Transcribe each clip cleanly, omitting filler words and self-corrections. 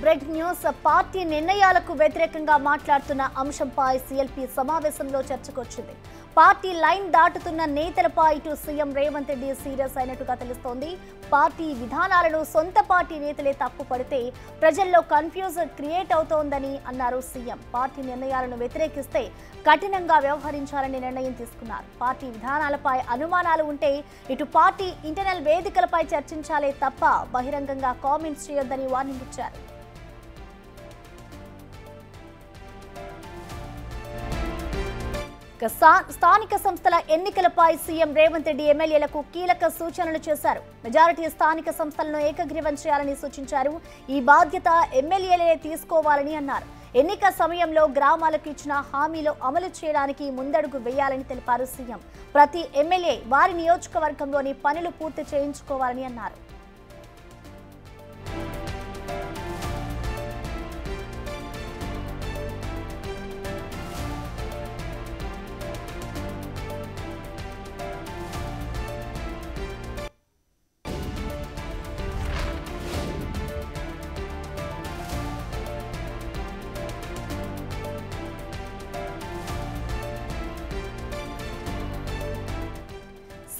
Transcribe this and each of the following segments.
Red news party నిర్ణయాలకు వ్యతిరేకంగా మాట్లాడుతున్న అంశంపై సీఎల్పీ సమావేశంలో చర్చకొచ్చింది. పార్టీ లైన్ దాటుతున్న నేతలపై ఇటు సీఎం రేవంత్ రెడ్డి సీరియస్ అయినట్టుగా తెలుస్తోంది. పార్టీ విధానాలను సొంత పార్టీ నేతలే తప్పుపడితే ప్రజల్లో కన్ఫ్యూజన్ క్రియేట్ అవుతోందని అన్నారు సీఎం. పార్టీ నిర్ణయాలను వ్యతిరేకిస్తే కఠినంగా వ్యవహరించాలని నిర్ణయం తీసుకున్నారు. పార్టీ విధానాలపై అనుమానాలు ఉంటే ఇటు పార్టీ ఇంటర్నల్ వేదికలపై చర్చించాలే తప్ప బహిరంగంగా కామెంట్స్ చేయొద్దని వార్నింగ్ ఇచ్చారు. స్థానిక సంస్థల ఎన్నికలపై సీఎం రేవంత్ రెడ్డి ఎమ్మెల్యేలకు కీలక సూచనలు చేశారు. మెజారిటీ స్థానిక సంస్థలను ఏకగ్రీవం చేయాలని సూచించారు. ఈ బాధ్యత ఎమ్మెల్యేలే తీసుకోవాలని అన్నారు. ఎన్నిక సమయంలో గ్రామాలకు ఇచ్చిన హామీలు అమలు చేయడానికి ముందడుగు వేయాలని తెలిపారు సీఎం. ప్రతి ఎమ్మెల్యే వారి నియోజకవర్గంలోని పనులు పూర్తి చేయించుకోవాలని అన్నారు.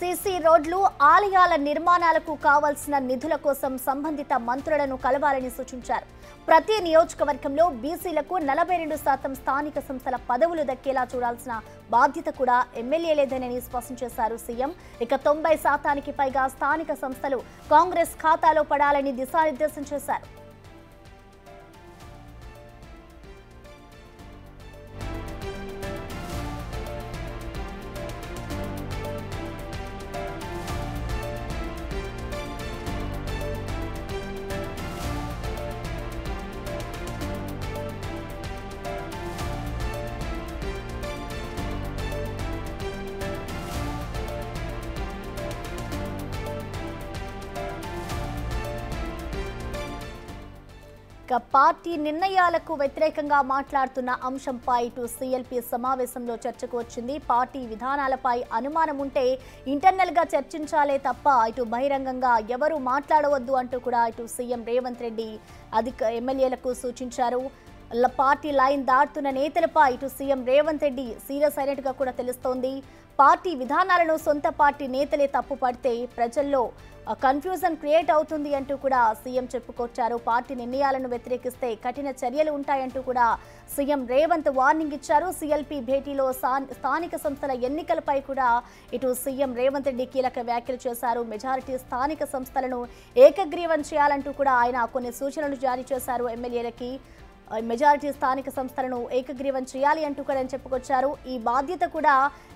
సీసీ రోడ్లు, ఆలయాల నిర్మాణాలకు కావాల్సిన నిధుల కోసం సంబంధిత మంత్రులను కలవాలని సూచించారు. ప్రతి నియోజకవర్గంలో బీసీలకు 42% స్థానిక సంస్థల పదవులు దక్కేలా చూడాల్సిన బాధ్యత కూడా ఎమ్మెల్యేలేదనని స్పష్టం చేశారు సీఎం. ఇక 90% పైగా స్థానిక సంస్థలు కాంగ్రెస్ ఖాతాలో పడాలని దిశానిర్దేశం చేశారు. పార్టీ నిర్ణయాలకు వ్యతిరేకంగా మాట్లాడుతున్న అంశంపై ఇటు సీఎల్పీ సమావేశంలో చర్చకు వచ్చింది. పార్టీ విధానాలపై అనుమానం ఉంటే ఇంటర్నల్ గా చర్చించాలే తప్ప ఇటు బహిరంగంగా ఎవరు మాట్లాడవద్దు అంటూ కూడా ఇటు సీఎం రేవంత్ రెడ్డి ఎమ్మెల్యేలకు సూచించారు. పార్టీ లైన్ దాటుతున్న నేతలపై ఇటు సీఎం రేవంత్ రెడ్డి సీరియస్ అయినట్టుగా కూడా తెలుస్తోంది. పార్టీ విధానాలను సొంత పార్టీ నేతలే తప్పుపడితే ప్రజల్లో కన్ఫ్యూజన్ క్రియేట్ అవుతుంది అంటూ కూడా సీఎం చెప్పుకొచ్చారు. పార్టీ నిర్ణయాలను వ్యతిరేకిస్తే కఠిన చర్యలు ఉంటాయంటూ కూడా సీఎం రేవంత్ వార్నింగ్ ఇచ్చారు. సీఎల్పీ భేటీలో స్థానిక సంస్థల ఎన్నికలపై కూడా ఇటు సీఎం రేవంత్ రెడ్డి కీలక వ్యాఖ్యలు చేశారు. మెజారిటీ స్థానిక సంస్థలను ఏకగ్రీవం చేయాలంటూ కూడా ఆయన కొన్ని సూచనలు జారీ చేశారు. ఎమ్మెల్యేలకి మెజారిటీ స్థానిక సంస్థలను ఏకగ్రీవం చేయాలి అంటూ కూడా చెప్పుకొచ్చారు. ఈ బాధ్యత కూడా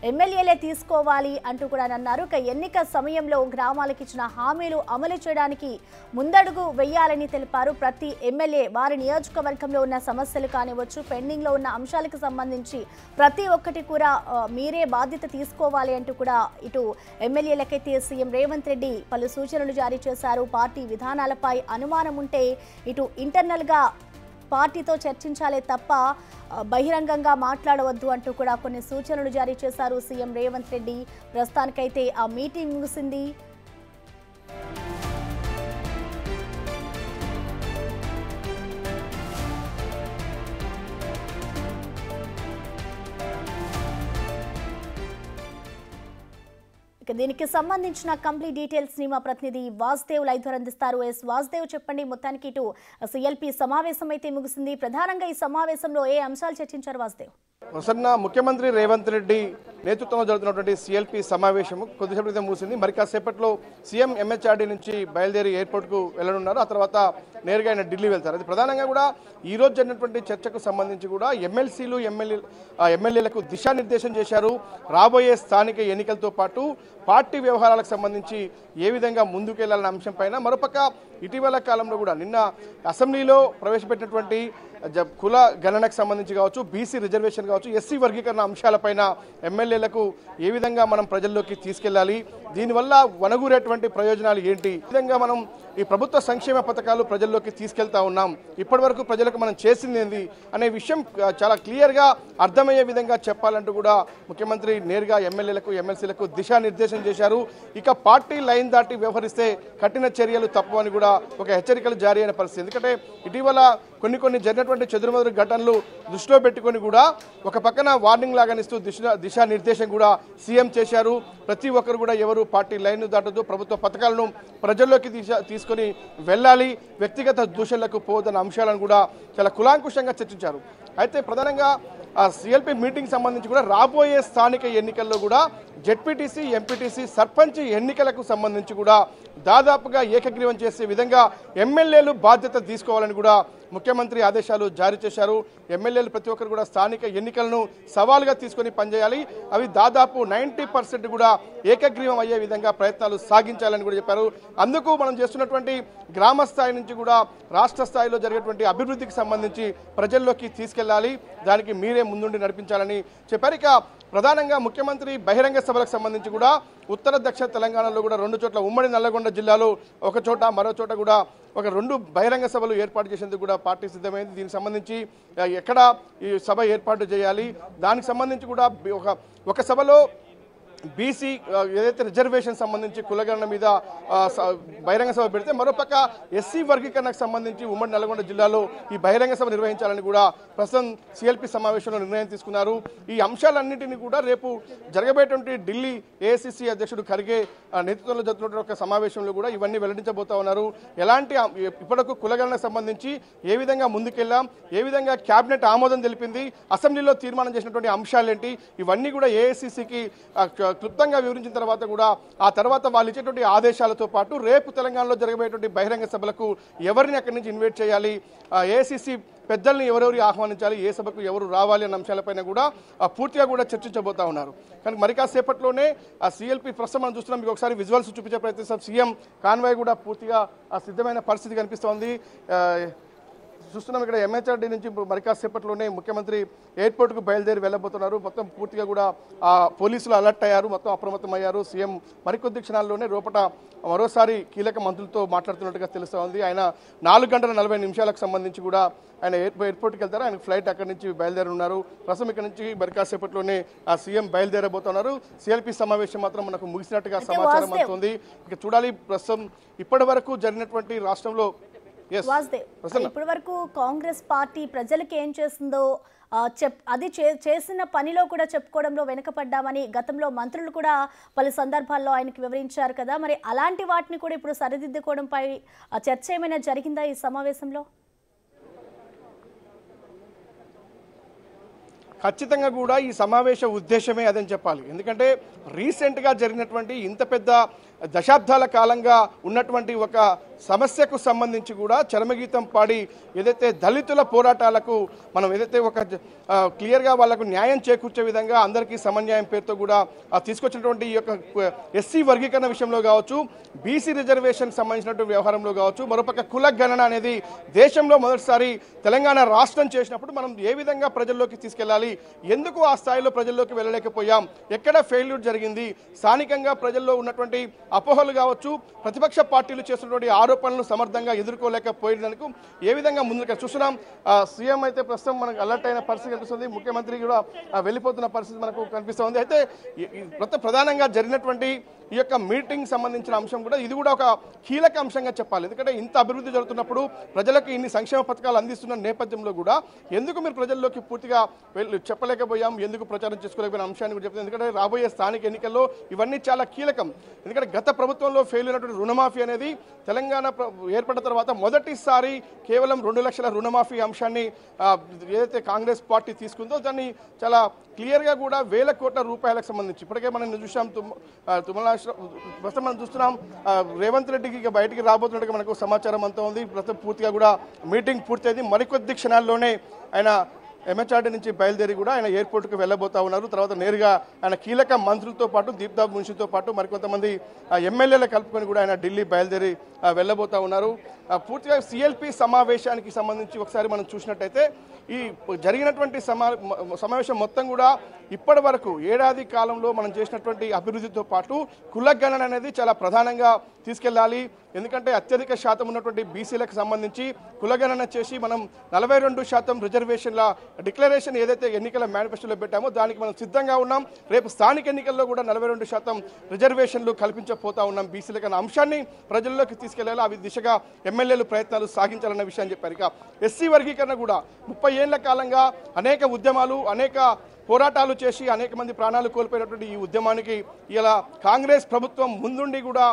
ఎమ్మెల్యేలే తీసుకోవాలి అంటూ కూడా అన్నారు. ఎన్నిక సమయంలో గ్రామాలకు ఇచ్చిన హామీలు అమలు చేయడానికి ముందడుగు వేయాలని తెలిపారు. ప్రతి ఎమ్మెల్యే వారి నియోజకవర్గంలో ఉన్న సమస్యలు కానివచ్చు, పెండింగ్ లో ఉన్న అంశాలకు సంబంధించి ప్రతి ఒక్కటి కూడా మీరే బాధ్యత తీసుకోవాలి అంటూ కూడా ఇటు ఎమ్మెల్యేలకైతే సీఎం రేవంత్ రెడ్డి పలు సూచనలు జారీ చేశారు. పార్టీ విధానాలపై అనుమానం ఉంటే ఇటు ఇంటర్నల్ గా పార్టీతో చర్చించాలే తప్ప బహిరంగంగా మాట్లాడవద్దు అంటూ కూడా కొన్ని సూచనలు జారీ చేశారు సీఎం రేవంత్ రెడ్డి. ప్రస్తుతానికైతే ఆ మీటింగ్ ముగిసింది. దీనికి సంబంధించిన కంప్లీట్ డీటెయిల్స్ ని మా ప్రతినిధి వాసుదేవ్ లైవ్ ద్వారా అందిస్తారు. వాసుదేవ్, చెప్పండి, మొత్తానికి ఇటు సీఎల్పీ సమావేశం అయితే ముగిసింది. ప్రధానంగా ఈ సమావేశంలో ఏ అంశాలు చర్చించారు వాసుదేవ్? వసన్న, ముఖ్యమంత్రి రేవంత్ రెడ్డి నేతృత్వంలో జరుగుతున్నటువంటి సీఎల్పీ సమావేశం కొద్దిసేపు క్రితం ముగిసింది. మరి కాసేపట్లో సీఎం ఎంహెచ్ఆర్డీ నుంచి బయలుదేరి ఎయిర్పోర్ట్కు వెళ్ళనున్నారు. ఆ తర్వాత నేరుగా ఆయన ఢిల్లీ వెళ్తారు. అది ప్రధానంగా కూడా ఈ రోజు జరిగినటువంటి చర్చకు సంబంధించి కూడా ఎమ్మెల్సీలు ఎమ్మెల్యేలకు దిశానిర్దేశం చేశారు. రాబోయే స్థానిక ఎన్నికలతో పాటు పార్టీ వ్యవహారాలకు సంబంధించి ఏ విధంగా ముందుకెళ్లాలన్న అంశం పైన, మరోపక్క ఇటీవల కాలంలో కూడా నిన్న అసెంబ్లీలో ప్రవేశపెట్టినటువంటి కుల గణనకు సంబంధించి కావచ్చు, బీసీ రిజర్వేషన్ కావచ్చు, ఎస్సీ వర్గీకరణ అంశాలపైన ఎమ్మెల్యేలకు ఏ విధంగా మనం ప్రజల్లోకి తీసుకెళ్లాలి, దీనివల్ల వనగూరేటువంటి ప్రయోజనాలు ఏంటి, ఈ విధంగా మనం ఈ ప్రభుత్వ సంక్షేమ పథకాలు ప్రజల్లోకి తీసుకెళ్తా ఉన్నాం, ఇప్పటివరకు ప్రజలకు మనం చేసింది ఏంది అనే విషయం చాలా క్లియర్గా అర్థమయ్యే విధంగా చెప్పాలంటూ కూడా ముఖ్యమంత్రి నేరుగా ఎమ్మెల్యేలకు ఎమ్మెల్సీలకు దిశానిర్దేశం చేశారు. ఇక పార్టీ లైన్ దాటి వ్యవహరిస్తే కఠిన చర్యలు తప్పు అని కూడా ఒక హెచ్చరికలు జారీ అయిన పరిస్థితి. ఎందుకంటే ఇటీవల కొన్ని జరిగినటువంటి చెదురుమదురు ఘటనలు దృష్టిలో పెట్టుకొని కూడా ఒక పక్కన వార్నింగ్ లాగానిస్తూ దిశానిర్దేశం కూడా సీఎం చేశారు. ప్రతి ఒక్కరు కూడా ఎవరు పార్టీ లైన్ దాటదు, ప్రభుత్వ పథకాలను ప్రజల్లోకి తీసుకొని వెళ్ళాలి, వ్యక్తిగత దూషణలకు పోవద్దన్న అంశాలను కూడా చాలా కులాంకుషంగా చర్చించారు. అయితే ప్రధానంగా ఆ సిఎల్పి మీటింగ్ సంబంధించి కూడా రాబోయే స్థానిక ఎన్నికల్లో కూడా జెడ్పీటీసీ, ఎంపీటీసీ, సర్పంచ్ ఎన్నికలకు సంబంధించి కూడా దాదాపుగా ఏకగ్రీవం చేసే విధంగా ఎమ్మెల్యేలు బాధ్యత తీసుకోవాలని కూడా ముఖ్యమంత్రి ఆదేశాలు జారీ చేశారు. ఎమ్మెల్యేలు ప్రతి ఒక్కరు కూడా స్థానిక ఎన్నికలను సవాలుగా తీసుకొని పనిచేయాలి, అవి దాదాపు 90% కూడా ఏకగ్రీవం అయ్యే విధంగా ప్రయత్నాలు సాగించాలని కూడా చెప్పారు. అందుకు మనం చేస్తున్నటువంటి గ్రామ స్థాయి నుంచి కూడా రాష్ట్ర స్థాయిలో జరిగేటువంటి అభివృద్ధికి సంబంధించి ప్రజల్లోకి తీసుకెళ్లాలి, దానికి మీరే ముందుండి నడిపించాలని చెప్పారు. ఇక ప్రధానంగా ముఖ్యమంత్రి బహిరంగ సభలకు సంబంధించి కూడా ఉత్తర దక్షిణ తెలంగాణలో కూడా 2 చోట్ల ఉమ్మడి నల్లగొండ జిల్లాలో ఒక చోట మరో చోట కూడా ఒక 2 బహిరంగ సభలు ఏర్పాటు చేసేందుకు కూడా పార్టీ సిద్ధమైంది. దీనికి సంబంధించి ఎక్కడ ఈ సభ ఏర్పాటు చేయాలి, దానికి సంబంధించి కూడా ఒక సభలో బీసీ ఏదైతే రిజర్వేషన్ సంబంధించి కులగణన మీద బహిరంగ సభ పెడితే, మరోపక్క ఎస్సీ వర్గీకరణకు సంబంధించి ఉమ్మడి నల్గొండ జిల్లాలో ఈ బహిరంగ సభ నిర్వహించాలని కూడా ప్రస్తుతం సిఎల్పి సమావేశంలో నిర్ణయం తీసుకున్నారు. ఈ అంశాలన్నింటినీ కూడా రేపు జరగబోయేటువంటి ఢిల్లీ ఏఐసిసి అధ్యక్షుడు ఖర్గే నేతృత్వంలో జరుగుతున్న ఒక సమావేశంలో కూడా ఇవన్నీ వెల్లడించబోతా ఉన్నారు. ఎలాంటి ఇప్పటికు కులగణనకు సంబంధించి ఏ విధంగా ముందుకెళ్ళాం, ఏ విధంగా కేబినెట్ ఆమోదం తెలిపింది, అసెంబ్లీలో తీర్మానం చేసినటువంటి అంశాలేంటి, ఇవన్నీ కూడా ఏఐసిసికి క్లుప్తంగా వివరించిన తర్వాత కూడా ఆ తర్వాత వాళ్ళు ఇచ్చేటువంటి ఆదేశాలతో పాటు రేపు తెలంగాణలో జరగబోయేటువంటి బహిరంగ సభలకు ఎవరిని అక్కడి నుంచి ఇన్వైట్ చేయాలి, ఏఐసిసి పెద్దల్ని ఎవరెవరు ఆహ్వానించాలి, ఏ సభకు ఎవరు రావాలి అన్న అంశాలపైన కూడా పూర్తిగా కూడా చర్చించబోతా ఉన్నారు. కానీ మరి కాసేపట్లోనే ఆ సిఎల్పి ప్రస్తుతం మనం చూస్తున్నాం. మీకు ఒకసారి విజువల్స్ చూపించే ప్రయత్నిస్తాం. సీఎం కాన్వాయ్ కూడా పూర్తిగా సిద్ధమైన పరిస్థితి కనిపిస్తోంది. చూస్తున్నాం ఇక్కడ ఎంహెచ్ఆర్డీ నుంచి మరి కాసేపట్లోనే ముఖ్యమంత్రి ఎయిర్పోర్ట్కు బయలుదేరి వెళ్ళబోతున్నారు. మొత్తం పూర్తిగా కూడా పోలీసులు అలర్ట్ అయ్యారు, మొత్తం అప్రమత్తమయ్యారు. సీఎం మరికొద్ది క్షణాల్లోనే లోపల మరోసారి కీలక మంత్రులతో మాట్లాడుతున్నట్టుగా తెలుస్తోంది. ఆయన 4 గంటల 40 నిమిషాలకు సంబంధించి కూడా ఆయన ఎయిర్పోర్ట్కి వెళ్తారు. ఆయన ఫ్లైట్ అక్కడి నుంచి బయలుదేరి ఉన్నారు. ప్రస్తుతం ఇక్కడ నుంచి మరి కాసేపట్లోనే ఆ సీఎం బయలుదేరబోతున్నారు. సిఎల్పి సమావేశం మాత్రం మనకు ముగిసినట్టుగా సమాచారం అందుతుంది. ఇక చూడాలి ప్రస్తుతం ఇప్పటి వరకు జరిగినటువంటి రాష్ట్రంలో ఇప్పటి వరకు కాంగ్రెస్ పార్టీ ప్రజలకు ఏం చేస్తుందో అది చేసిన పనిలో కూడా చెప్పుకోవడంలో వెనుకపడ్డామని గతంలో మంత్రులు కూడా పలు సందర్భాల్లో ఆయనకి వివరించారు కదా. మరి అలాంటి వాటిని కూడా ఇప్పుడు సరిదిద్దుకోవడంపై చర్చ ఏమైనా జరిగిందా ఈ సమావేశంలో? ఖచ్చితంగా కూడా ఈ సమావేశ ఉద్దేశమే అదని చెప్పాలి. ఎందుకంటే రీసెంట్గా జరిగినటువంటి ఇంత పెద్ద దశాబ్దాల కాలంగా ఉన్నటువంటి ఒక సమస్యకు సంబంధించి కూడా చరమగీతం పాడి ఏదైతే దళితుల పోరాటాలకు మనం ఏదైతే ఒక క్లియర్గా వాళ్లకు న్యాయం చేకూర్చే విధంగా అందరికీ సమన్యాయం పేరుతో కూడా తీసుకొచ్చినటువంటి ఈ యొక్క ఎస్సీ వర్గీకరణ విషయంలో కావచ్చు, బీసీ రిజర్వేషన్ సంబంధించినటువంటి వ్యవహారంలో కావచ్చు, మరోపక్క కుల గణన అనేది దేశంలో మొదటిసారి తెలంగాణ రాష్ట్రం చేసినప్పుడు మనం ఏ విధంగా ప్రజల్లోకి తీసుకెళ్లాలి, ఎందుకు ఆ స్థాయిలో ప్రజల్లోకి వెళ్ళలేకపోయాం, ఎక్కడ ఫెయిల్యూర్ జరిగింది, స్థానికంగా ప్రజల్లో ఉన్నటువంటి అపోహలు కావచ్చు, ప్రతిపక్ష పార్టీలు చేస్తున్నటువంటి ఆరోపణలు సమర్థంగా ఎదుర్కోలేకపోయేందుకు ఏ విధంగా ముందుకు చూస్తున్నాం. సీఎం అయితే ప్రస్తుతం మనకు అలర్ట్ అయిన పరిస్థితి కనిపిస్తుంది. ముఖ్యమంత్రి కూడా వెళ్ళిపోతున్న పరిస్థితి మనకు కనిపిస్తుంది. అయితే ప్రధానంగా జరిగినటువంటి ఈ యొక్క మీటింగ్ సంబంధించిన అంశం కూడా ఇది కూడా ఒక కీలక అంశంగా చెప్పాలి. ఎందుకంటే ఇంత అభివృద్ధి జరుగుతున్నప్పుడు ప్రజలకు ఇన్ని సంక్షేమ పథకాలు అందిస్తున్న నేపథ్యంలో కూడా ఎందుకు మీరు ప్రజల్లోకి పూర్తిగా చెప్పలేకపోయాం, ఎందుకు ప్రచారం చేసుకోలేకపోయిన అంశాన్ని కూడా చెప్తుంది. ఎందుకంటే రాబోయే స్థానిక ఎన్నికల్లో ఇవన్నీ చాలా కీలకం. ఎందుకంటే గత ప్రభుత్వంలో ఫెయిల్ అయినటువంటి రుణమాఫీ అనేది తెలంగాణ ఏర్పడిన తర్వాత మొదటిసారి కేవలం 2 లక్షల రుణమాఫీ అంశాన్ని ఏదైతే కాంగ్రెస్ పార్టీ తీసుకుందో దాన్ని చాలా క్లియర్గా కూడా వేల కోట్ల రూపాయలకు సంబంధించి ఇప్పటికే మనం చూసాం. ప్రస్తుతం మనం చూస్తున్నాం రేవంత్ రెడ్డికి ఇక బయటికి రాబోతున్నట్టుగా మనకు సమాచారం అంతా ఉంది. ప్రస్తుతం పూర్తిగా కూడా మీటింగ్ పూర్తయింది. మరికొద్ది క్షణాల్లోనే ఆయన ఎంహెచ్ఆర్డీ నుంచి బయలుదేరి కూడా ఆయన ఎయిర్పోర్ట్కి వెళ్ళబోతా ఉన్నారు. తర్వాత నేరుగా ఆయన కీలక మంత్రులతో పాటు దీప్దాబ్ మున్షితో పాటు మరికొంతమంది ఎమ్మెల్యేలు కలుపుకొని కూడా ఆయన ఢిల్లీ బయలుదేరి వెళ్ళబోతా ఉన్నారు. పూర్తిగా సిఎల్పి సమావేశానికి సంబంధించి ఒకసారి మనం చూసినట్టయితే ఈ జరిగినటువంటి సమావేశం మొత్తం కూడా ఇప్పటి వరకు ఏడాది కాలంలో మనం చేసినటువంటి అభివృద్ధితో పాటు కులగణన అనేది చాలా ప్రధానంగా తీసుకెళ్లాలి. ఎందుకంటే అత్యధిక శాతం ఉన్నటువంటి బీసీలకు సంబంధించి కులగణన చేసి మనం 42% రిజర్వేషన్ల డిక్లరేషన్ ఏదైతే ఎన్నికల మేనిఫెస్టోలో పెట్టామో దానికి మనం సిద్ధంగా ఉన్నాం. రేపు స్థానిక ఎన్నికల్లో కూడా 42% రిజర్వేషన్లు కల్పించబోతా ఉన్నాం బీసీలకు అన్న అంశాన్ని ప్రజల్లోకి తీసుకెళ్లాలి. అవి దిశగా ఎమ్మెల్యేలు ప్రయత్నాలు సాగించాలన్న విషయాన్ని చెప్పారు. ఇక ఎస్సీ వర్గీకరణ కూడా 30 ఏళ్ల కాలంగా అనేక ఉద్యమాలు అనేక పోరాటాలు చేసి అనేక మంది ప్రాణాలు కోల్పోయినటువంటి ఈ ఉద్యమానికి ఇలా కాంగ్రెస్ ప్రభుత్వం ముందుండి కూడా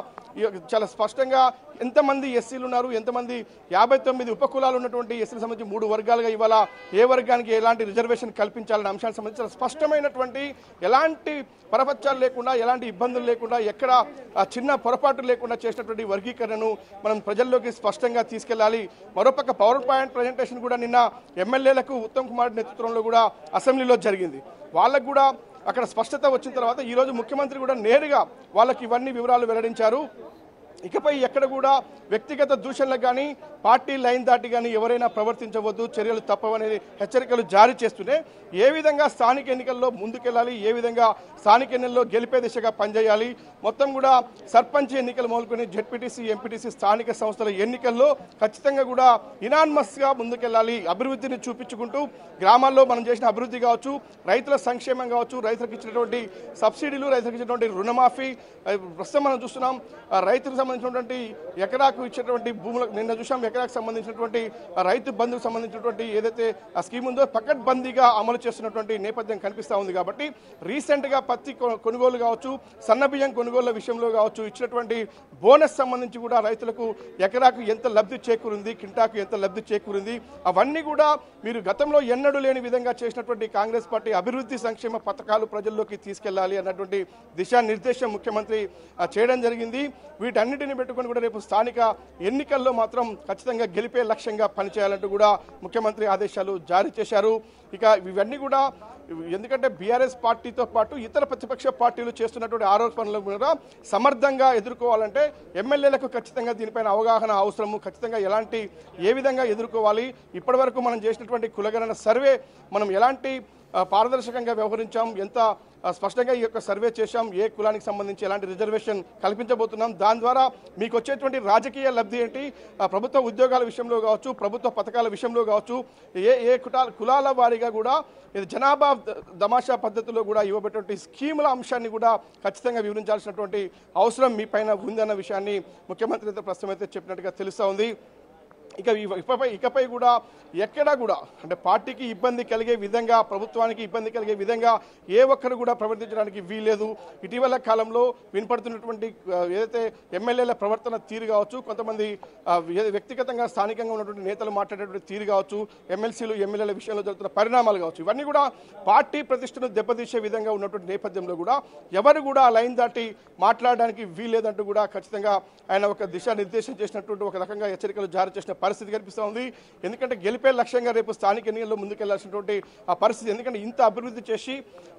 చాలా స్పష్టంగా ఎంతమంది ఎస్సీలు ఉన్నారు, ఎంతమంది 59 ఉపకులాలు ఉన్నటువంటి ఎస్సీలకు సంబంధించి 3 వర్గాలుగా ఇవాళ ఏ వర్గానికి ఎలాంటి రిజర్వేషన్ కల్పించాలనే అంశానికి సంబంధించి చాలా స్పష్టమైనటువంటి ఎలాంటి పరపత్యాలు లేకుండా ఎలాంటి ఇబ్బందులు లేకుండా ఎక్కడ చిన్న పొరపాటు లేకుండా చేసినటువంటి వర్గీకరణను మనం ప్రజల్లోకి స్పష్టంగా తీసుకెళ్లాలి. మరోపక్క పవర్ పాయింట్ ప్రజెంటేషన్ కూడా నిన్న ఎమ్మెల్యేలకు ఉత్తమ్ కుమార్ నేతృత్వంలో కూడా అసెంబ్లీలో జరిగింది. వాళ్ళకు కూడా అక్కడ స్పష్టత వచ్చిన తర్వాత ఈరోజు ముఖ్యమంత్రి కూడా నేరుగా వాళ్ళకి ఇవన్నీ వివరాలు వెల్లడించారు. ఇకపై ఎక్కడ కూడా వ్యక్తిగత దూషణలకు కానీ పార్టీ లైన్ దాటి కానీ ఎవరైనా ప్రవర్తించవద్దు, చర్యలు తప్పవనేది హెచ్చరికలు జారీ చేస్తూనే ఏ విధంగా స్థానిక ఎన్నికల్లో ముందుకెళ్లాలి, ఏ విధంగా స్థానిక ఎన్నికల్లో గెలిపే దిశగా పనిచేయాలి, మొత్తం కూడా సర్పంచ్ ఎన్నికలు మొదలుకొని జెడ్పీటీసీ ఎంపీటీసీ స్థానిక సంస్థల ఎన్నికల్లో ఖచ్చితంగా కూడా ఇనాన్మస్గా ముందుకెళ్లాలి. అభివృద్ధిని చూపించుకుంటూ గ్రామాల్లో మనం చేసిన అభివృద్ధి కావచ్చు, రైతుల సంక్షేమం కావచ్చు, రైతులకు ఇచ్చినటువంటి సబ్సిడీలు, రైతులకు ఇచ్చినటువంటి రుణమాఫీ, ప్రస్తుతం మనం చూస్తున్నాం రైతులకు సంబంధించినటువంటి ఎకరాకు ఇచ్చేటువంటి భూములకు నిన్న చూసాం ఎకరాకు సంబంధించినటువంటి రైతు బంధుకు సంబంధించినటువంటి ఏదైతే ఆ స్కీమ్ ఉందో పకడ్బందీగా అమలు చేస్తున్నటువంటి నేపథ్యం కనిపిస్తూ ఉంది. కాబట్టి రీసెంట్గా పత్తి కొనుగోలు కావచ్చు, సన్నబియ్యం కొనుగోళ్ల విషయంలో కావచ్చు, ఇచ్చినటువంటి బోనస్ సంబంధించి కూడా రైతులకు ఎకరాకు ఎంత లబ్ధి చేకూరింది, కింటాకు ఎంత లబ్ధి చేకూరింది, అవన్నీ కూడా మీరు గతంలో ఎన్నడూ లేని విధంగా చేసినటువంటి కాంగ్రెస్ పార్టీ అభివృద్ధి సంక్షేమ పథకాలు ప్రజల్లోకి తీసుకెళ్లాలి అన్నటువంటి దిశానిర్దేశం ముఖ్యమంత్రి చేయడం జరిగింది. వీటన్నిటిని పెట్టుకొని కూడా రేపు స్థానిక ఎన్నికల్లో మాత్రం ఖచ్చితంగా గెలిపే లక్ష్యంగా పనిచేయాలంటూ కూడా ముఖ్యమంత్రి ఆదేశాలు జారీ చేశారు. ఇక ఇవన్నీ కూడా ఎందుకంటే బీఆర్ఎస్ పార్టీతో పాటు ఇతర ప్రతిపక్ష పార్టీలు చేస్తున్నటువంటి ఆరోపణలు కూడా సమర్థంగా ఎదుర్కోవాలంటే ఎమ్మెల్యేలకు ఖచ్చితంగా దీనిపైన అవగాహన అవసరము. ఖచ్చితంగా ఏ విధంగా ఎదుర్కోవాలి, ఇప్పటి వరకు మనం చేసినటువంటి కులగణన సర్వే మనం ఎలాంటి పారదర్శకంగా వ్యవహరించాం, ఎంత స్పష్టంగా ఈ యొక్క సర్వే చేశాం, ఏ కులానికి సంబంధించి ఎలాంటి రిజర్వేషన్ కల్పించబోతున్నాం, దాని ద్వారా మీకు వచ్చేటువంటి రాజకీయ లబ్ధి ఏంటి, ప్రభుత్వ ఉద్యోగాల విషయంలో కావచ్చు, ప్రభుత్వ పథకాల విషయంలో కావచ్చు, ఏ కులాల వారీగా కూడా జనాభా దమాషా పద్ధతిలో కూడా ఇవ్వబెట్టే స్కీముల అంశాన్ని కూడా ఖచ్చితంగా వివరించాల్సినటువంటి అవసరం మీ పైన ఉందన్న విషయాన్ని ముఖ్యమంత్రి ప్రస్తుతం అయితే చెప్పినట్టుగా తెలుస్తూ ఉంది. ఇకపై కూడా ఎక్కడా కూడా అంటే పార్టీకి ఇబ్బంది కలిగే విధంగా, ప్రభుత్వానికి ఇబ్బంది కలిగే విధంగా ఏ ఒక్కరు కూడా ప్రవర్తించడానికి వీల్లేదు. ఇటీవల కాలంలో వినపడుతున్నటువంటి ఏదైతే ఎమ్మెల్యేల ప్రవర్తన తీరు కావచ్చు, కొంతమంది వ్యక్తిగతంగా స్థానికంగా ఉన్నటువంటి నేతలు మాట్లాడేటువంటి తీరు కావచ్చు, ఎమ్మెల్సీలు ఎమ్మెల్యేల విషయంలో జరుగుతున్న పరిణామాలు కావచ్చు, ఇవన్నీ కూడా పార్టీ ప్రతిష్టను దెబ్బతీసే విధంగా ఉన్నటువంటి నేపథ్యంలో కూడా ఎవరు కూడా ఆ లైన్ దాటి మాట్లాడడానికి వీల్లేదంటూ కూడా ఖచ్చితంగా ఆయన ఒక దిశానిర్దేశం చేసినటువంటి ఒక రకంగా హెచ్చరికలు జారీ చేసిన పరిస్థితి కనిపిస్తూ ఉంది. ఎందుకంటే గెలిపే లక్ష్యంగా రేపు స్థానిక ఎన్నికల్లో ముందుకెళ్లాల్సినటువంటి ఆ పరిస్థితి. ఎందుకంటే ఇంత అభివృద్ధి చేసి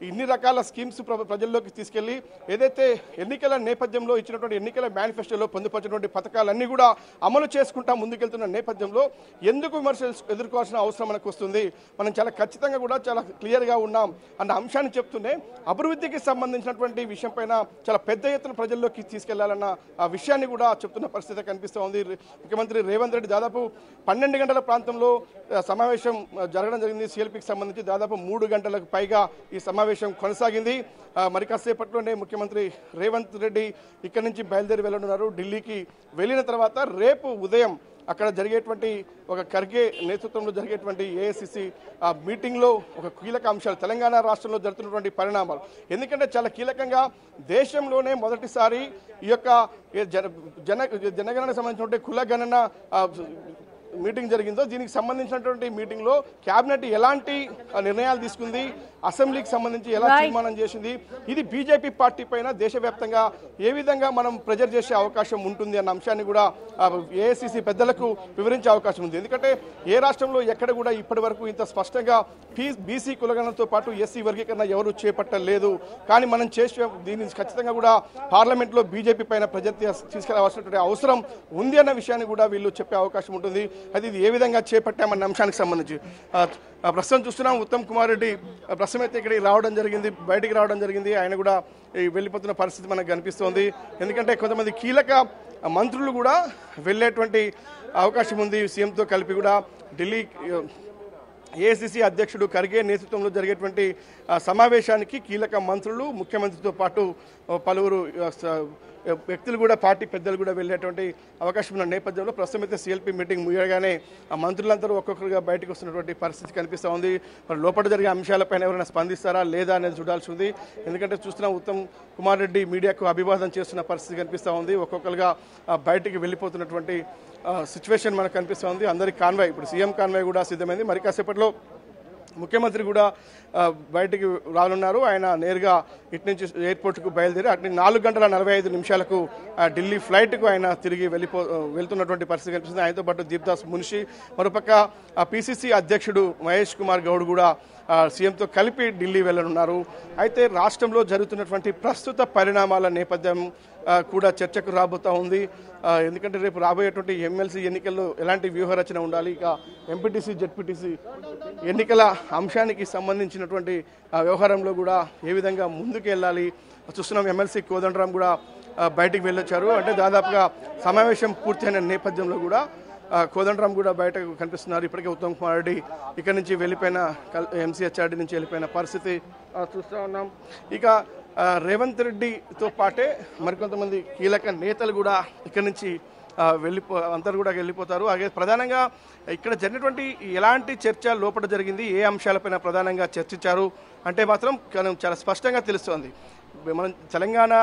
ఇన్ని రకాల స్కీమ్స్ ప్రజల్లోకి తీసుకెళ్లి ఏదైతే ఎన్నికల నేపథ్యంలో ఇచ్చినటువంటి ఎన్నికల మేనిఫెస్టోలో పొందుపరిచినటువంటి పథకాలన్నీ కూడా అమలు చేసుకుంటా ముందుకెళ్తున్న నేపథ్యంలో ఎందుకు విమర్శలు ఎదుర్కోవాల్సిన అవసరం మనకు వస్తుంది, మనం చాలా ఖచ్చితంగా కూడా చాలా క్లియర్గా ఉన్నాం అన్న అంశాన్ని చెప్తూనే అభివృద్ధికి సంబంధించినటువంటి విషయం పైన చాలా పెద్ద ఎత్తున ప్రజల్లోకి తీసుకెళ్లాలన్న ఆ విషయాన్ని కూడా చెప్తున్న పరిస్థితి కనిపిస్తూ ఉంది. ముఖ్యమంత్రి రేవంత్ రెడ్డి దాదాపు 12 గంటల ప్రాంతంలో సమావేశం జరగడం జరిగింది. సిఎల్పికి సంబంధించి దాదాపు 3 గంటలకు పైగా ఈ సమావేశం కొనసాగింది. మరి కాసేపట్లోనే ముఖ్యమంత్రి రేవంత్ రెడ్డి ఇక్కడి నుంచి బయలుదేరి వెళ్ళనున్నారు. ఢిల్లీకి వెళ్ళిన తర్వాత రేపు ఉదయం అక్కడ జరిగేటువంటి ఒక ఖర్గే నేతృత్వంలో జరిగేటువంటి ఏఐసిసి మీటింగ్లో ఒక కీలక అంశాలు తెలంగాణ రాష్ట్రంలో జరుగుతున్నటువంటి పరిణామాలు, ఎందుకంటే చాలా కీలకంగా దేశంలోనే మొదటిసారి ఈ యొక్క జనగణనకు సంబంధించినటువంటి కులగణన మీటింగ్ జరిగిందో దీనికి సంబంధించినటువంటి మీటింగ్ లో కేబినెట్ ఎలాంటి నిర్ణయాలు తీసుకుంది, అసెంబ్లీకి సంబంధించి ఎలా తీర్మానం చేసింది, ఇది బీజేపీ పార్టీ పైన దేశవ్యాప్తంగా ఏ విధంగా మనం ప్రెజర్ చేసే అవకాశం ఉంటుంది అన్న అంశాన్ని కూడా ఏఐసిసి పెద్దలకు వివరించే అవకాశం ఉంది. ఎందుకంటే ఏ రాష్ట్రంలో ఎక్కడ కూడా ఇప్పటి వరకు ఇంత స్పష్టంగా బీసీ కులగణనతో పాటు ఎస్సీ వర్గీకరణ ఎవరు చేపట్టలేదు. కానీ మనం చేసే దీన్ని ఖచ్చితంగా కూడా పార్లమెంట్లో బీజేపీ పైన ప్రెజర్ తీసుకురావాల్సినటువంటి అవసరం ఉంది అన్న విషయాన్ని కూడా వీళ్ళు చెప్పే అవకాశం ఉంటుంది. అది ఇది ఏ విధంగా చేపట్టామన్న అంశానికి సంబంధించి ప్రస్తుతం చూస్తున్నాం. ఉత్తమ్ కుమార్ రెడ్డి ప్రస్తుతం అయితే ఇక్కడికి రావడం జరిగింది, బయటికి రావడం జరిగింది. ఆయన కూడా వెళ్ళిపోతున్న పరిస్థితి మనకు కనిపిస్తోంది. ఎందుకంటే కొంతమంది కీలక మంత్రులు కూడా వెళ్ళేటువంటి అవకాశం ఉంది. సీఎంతో కలిపి కూడా ఢిల్లీ ఏఐసిసి అధ్యక్షుడు ఖర్గే నేతృత్వంలో జరిగేటువంటి సమావేశానికి కీలక మంత్రులు, ముఖ్యమంత్రితో పాటు పలువురు వ్యక్తులు కూడా, పార్టీ పెద్దలు కూడా వెళ్ళేటువంటి అవకాశం ఉన్న నేపథ్యంలో ప్రస్తుతం అయితే సిఎల్పి మీటింగ్ ముగియగానే ఆ మంత్రులందరూ ఒక్కొక్కరుగా బయటకు వస్తున్నటువంటి పరిస్థితి కనిపిస్తూ ఉంది. మరి లోపల జరిగే అంశాలపైన ఎవరైనా స్పందిస్తారా లేదా అనేది చూడాల్సి ఉంది. ఎందుకంటే చూస్తున్నాం ఉత్తమ్ కుమార్ రెడ్డి మీడియాకు అభివాదం చేస్తున్న పరిస్థితి కనిపిస్తూ ఉంది. ఒక్కొక్కరుగా బయటికి వెళ్ళిపోతున్నటువంటి సిచ్యువేషన్ మనకు కనిపిస్తూ ఉంది. అందరి కాన్వాయ్, ఇప్పుడు సీఎం కాన్వాయ్ కూడా సిద్ధమైంది. మరి కాసేపట్లో ముఖ్యమంత్రి కూడా బయటికి రానున్నారు. ఆయన నేరుగా ఇటు నుంచి ఎయిర్పోర్ట్కు బయలుదేరి అటు 4:45 ఢిల్లీ ఫ్లైట్కు ఆయన తిరిగి వెళ్తున్నటువంటి పరిస్థితి కనిపిస్తుంది. ఆయనతో పాటు దీప్దాస్ మున్షి, మరోపక్క పిసిసి అధ్యక్షుడు మహేష్ కుమార్ గౌడ్ కూడా సీఎంతో కలిపి ఢిల్లీ వెళ్లనున్నారు. అయితే రాష్ట్రంలో జరుగుతున్నటువంటి ప్రస్తుత పరిణామాల నేపథ్యం కూడా చర్చకు రాబోతా ఉంది. ఎందుకంటే రేపు రాబోయేటువంటి ఎమ్మెల్సీ ఎన్నికల్లో ఎలాంటి వ్యూహరచన ఉండాలి, ఇక ఎంపీటీసీ జెడ్పీటీసీ ఎన్నికల అంశానికి సంబంధించినటువంటి వ్యవహారంలో కూడా ఏ విధంగా ముందుకు వెళ్ళాలి చూస్తున్నాం. ఎమ్మెల్సీ కోదండరాం కూడా బయటికి వెళ్ళొచ్చారు. అంటే దాదాపుగా సమావేశం పూర్తయిన నేపథ్యంలో కూడా కోదండరాం కూడా బయటకు కనిపిస్తున్నారు. ఇప్పటికే ఉత్తమ్ కుమార్ రెడ్డి ఇక్కడ నుంచి వెళ్ళిపోయిన, ఎంసీహెచ్ఆర్డీ నుంచి వెళ్ళిపోయిన పరిస్థితి చూస్తూ ఉన్నాం. ఇక రేవంత్ రెడ్డితో పాటే మరికొంతమంది కీలక నేతలు కూడా ఇక్కడ నుంచి అందరు కూడా వెళ్ళిపోతారు. అలాగే ప్రధానంగా ఇక్కడ జరిగినటువంటి ఎలాంటి చర్చ లోపల జరిగింది, ఏ అంశాలపైన ప్రధానంగా చర్చించారు అంటే మాత్రం చాలా స్పష్టంగా తెలుస్తోంది. మనం తెలంగాణ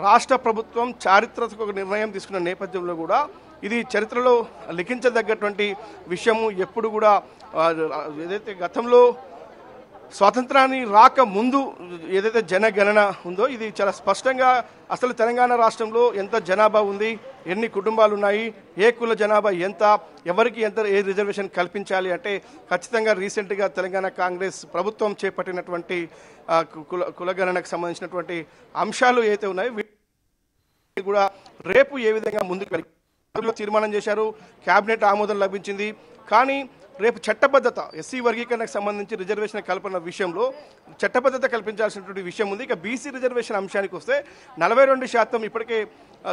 రాష్ట్ర ప్రభుత్వం చారిత్రక నిర్ణయం తీసుకున్న నేపథ్యంలో కూడా ఇది చరిత్రలో లిఖించదగ్గటువంటి విషయము. ఎప్పుడు కూడా ఏదైతే గతంలో స్వాతంత్రాన్ని రాక ముందు ఏదైతే జనగణన ఉందో ఇది చాలా స్పష్టంగా అసలు తెలంగాణ రాష్ట్రంలో ఎంత జనాభా ఉంది, ఎన్ని కుటుంబాలు ఉన్నాయి, ఏ కుల జనాభా ఎంత, ఎవరికి ఎంత ఏ రిజర్వేషన్ కల్పించాలి అంటే ఖచ్చితంగా రీసెంట్గా తెలంగాణ కాంగ్రెస్ ప్రభుత్వం చేపట్టినటువంటి కులగణనకు సంబంధించినటువంటి అంశాలు ఏవైతే ఉన్నాయో కూడా రేపు ఏ విధంగా ముందుకు వెళ్ళి తీర్మానం చేశారు. కేబినెట్ ఆమోదం లభించింది. కానీ రేపు చట్టబద్ధత, ఎస్సీ వర్గీకరణకు సంబంధించి రిజర్వేషన్ కల్పన విషయంలో చట్టబద్ధత కల్పించాల్సినటువంటి విషయం ఉంది. ఇక బీసీ రిజర్వేషన్ అంశానికి వస్తే 42% ఇప్పటికే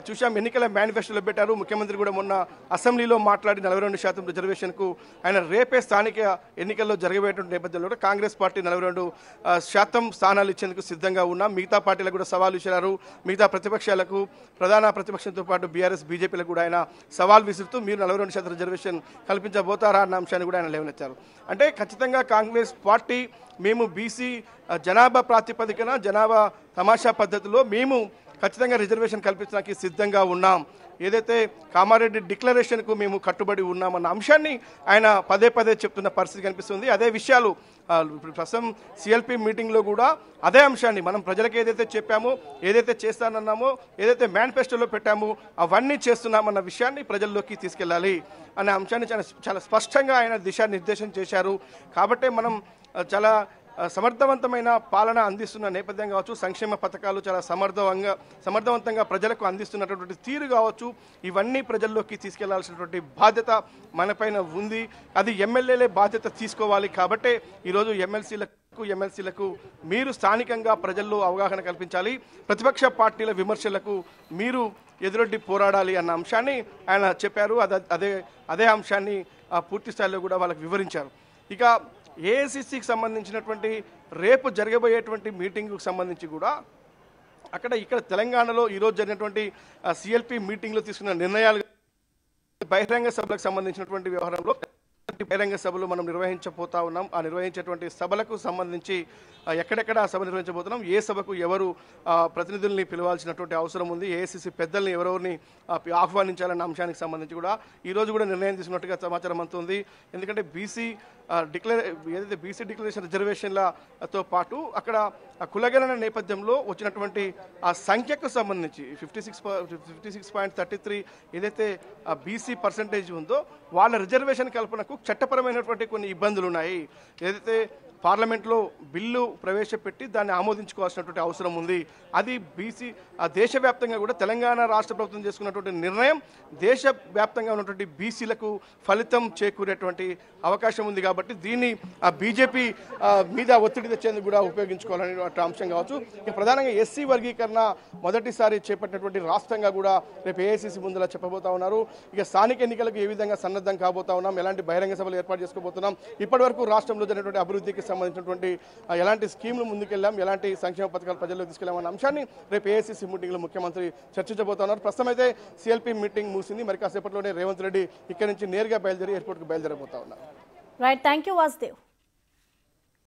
చూసాం, ఎన్నికల మేనిఫెస్టోలో పెట్టారు. ముఖ్యమంత్రి కూడా మొన్న అసెంబ్లీలో మాట్లాడి 42% రిజర్వేషన్కు ఆయన రేపే స్థానిక ఎన్నికల్లో జరగబోయేటువంటి నేపథ్యంలో కాంగ్రెస్ పార్టీ 42% స్థానాలు ఇచ్చేందుకు సిద్ధంగా ఉన్నాం. మిగతా పార్టీలకు కూడా సవాల్ ఇచ్చారు. మిగతా ప్రతిపక్షాలకు, ప్రధాన ప్రతిపక్షంతో పాటు బీఆర్ఎస్ బీజేపీలకు కూడా ఆయన సవాల్ విసురుతూ మీరు 42% రిజర్వేషన్ కల్పించబోతారా అన్న అంశాన్ని కూడా ఆయన లేవనెత్తారు. అంటే ఖచ్చితంగా కాంగ్రెస్ పార్టీ మేము బీసీ జనాభా ప్రాతిపదికన, జనాభా తమాషా పద్ధతిలో మేము ఖచ్చితంగా రిజర్వేషన్ కల్పించడానికి సిద్ధంగా ఉన్నాం, ఏదైతే కామారెడ్డి డిక్లరేషన్కు మేము కట్టుబడి ఉన్నామన్న అంశాన్ని ఆయన పదే పదే చెప్తున్న పరిస్థితి కనిపిస్తుంది. అదే విషయాలు ప్రస్తుతం సిఎల్పి మీటింగ్లో కూడా అదే అంశాన్ని మనం ప్రజలకు ఏదైతే చెప్పామో, ఏదైతే చేస్తానన్నామో, ఏదైతే మేనిఫెస్టోలో పెట్టామో అవన్నీ చేస్తున్నామన్న విషయాన్ని ప్రజల్లోకి తీసుకెళ్ళాలి అనే అంశాన్ని చాలా స్పష్టంగా ఆయన దిశానిర్దేశం చేశారు. కాబట్టే మనం చాలా సమర్థవంతమైన పాలన అందిస్తున్న నేపథ్యం కావచ్చు, సంక్షేమ పథకాలు చాలా సమర్థవంతంగా ప్రజలకు అందిస్తున్నటువంటి తీరు కావచ్చు, ఇవన్నీ ప్రజల్లోకి తీసుకెళ్లాల్సినటువంటి బాధ్యత మనపైన ఉంది. అది ఎమ్మెల్యేలే బాధ్యత తీసుకోవాలి. కాబట్టే ఈరోజు ఎమ్మెల్సీలకు మీరు స్థానికంగా ప్రజల్లో అవగాహన కల్పించాలి, ప్రతిపక్ష పార్టీల విమర్శలకు మీరు ఎదురొడ్డి పోరాడాలి అన్న అంశాన్ని ఆయన చెప్పారు. అదే అంశాన్ని పూర్తి స్థాయిలో కూడా వాళ్ళకి వివరించారు. ఇక ఏఐసిసికి సంబంధించినటువంటి రేపు జరగబోయేటువంటి మీటింగ్కు సంబంధించి కూడా ఇక్కడ తెలంగాణలో ఈరోజు జరిగినటువంటి సిఎల్పి మీటింగ్లో తీసుకున్న నిర్ణయాలు, బహిరంగ సభలకు సంబంధించినటువంటి వ్యవహారంలో బహిరంగ సభలు మనం నిర్వహించబోతా ఉన్నాం. ఆ నిర్వహించేటువంటి సభలకు సంబంధించి ఎక్కడెక్కడ సభ నిర్వహించబోతున్నాం, ఏ సభకు ఎవరు ప్రతినిధుల్ని పిలవాల్సినటువంటి అవసరం ఉంది, ఏఐసిసి పెద్దల్ని ఎవరెవరిని ఆహ్వానించాలన్న అంశానికి సంబంధించి కూడా ఈ రోజు కూడా నిర్ణయం తీసుకున్నట్టుగా సమాచారం అందుతుంది. ఎందుకంటే ఏదైతే బీసీ డిక్లరేషన్ రిజర్వేషన్లతో పాటు అక్కడ కులగణన నేపథ్యంలో వచ్చినటువంటి ఆ సంఖ్యకు సంబంధించి 56.33 ఏదైతే బీసీ పర్సంటేజ్ ఉందో వాళ్ళ రిజర్వేషన్ కల్పనకు చట్టపరమైనటువంటి కొన్ని ఇబ్బందులు ఉన్నాయి. ఏదైతే పార్లమెంట్లో బిల్లు ప్రవేశపెట్టి దాన్ని ఆమోదించుకోవాల్సినటువంటి అవసరం ఉంది. అది దేశవ్యాప్తంగా కూడా తెలంగాణ రాష్ట్ర ప్రభుత్వం చేసుకున్నటువంటి నిర్ణయం దేశవ్యాప్తంగా ఉన్నటువంటి బీసీలకు ఫలితం చేకూరేటువంటి అవకాశం ఉంది. కాబట్టి దీన్ని బీజేపీ మీద ఒత్తిడి తెచ్చేందుకు కూడా ఉపయోగించుకోవాలని అంశం కావచ్చు. ఇక ప్రధానంగా ఎస్సీ వర్గీకరణ మొదటిసారి చేపట్టినటువంటి రాష్ట్రంగా కూడా రేపు ఏఐసిసి ముందులా చెప్పబోతా ఉన్నారు. ఇక స్థానిక ఎన్నికలకు ఏ విధంగా సన్నద్ధం కాబోతా ఉన్నాం, ఎలాంటి బహిరంగ సభలు ఏర్పాటు చేసుకోబోతున్నాం, ఇప్పటి వరకు రాష్ట్రంలో జరిగినటువంటి అభివృద్ధికి సంబంధించినటువంటి ఎలాంటి స్కీమ్లు ముందుకెళ్ళాం, ఎలాంటి సంక్షేమ పథకాలు ప్రజల్లో తీసుకెళ్లామన్న అంశాన్ని రేపు ఏఐసిసి మీటింగ్లో ముఖ్యమంత్రి చర్చించబోతున్నారు. ప్రస్తుతం అయితే సిఎల్పి మీటింగ్ ముగిసింది. మరి కాసేపట్లోనే రేవంత్ రెడ్డి ఇక్కడి నుంచి నేరుగా బయలుదేరి ఎయిర్పోర్ట్కి బయలుదేరబోతా ఉన్నారు. Right, thank you Vasudev.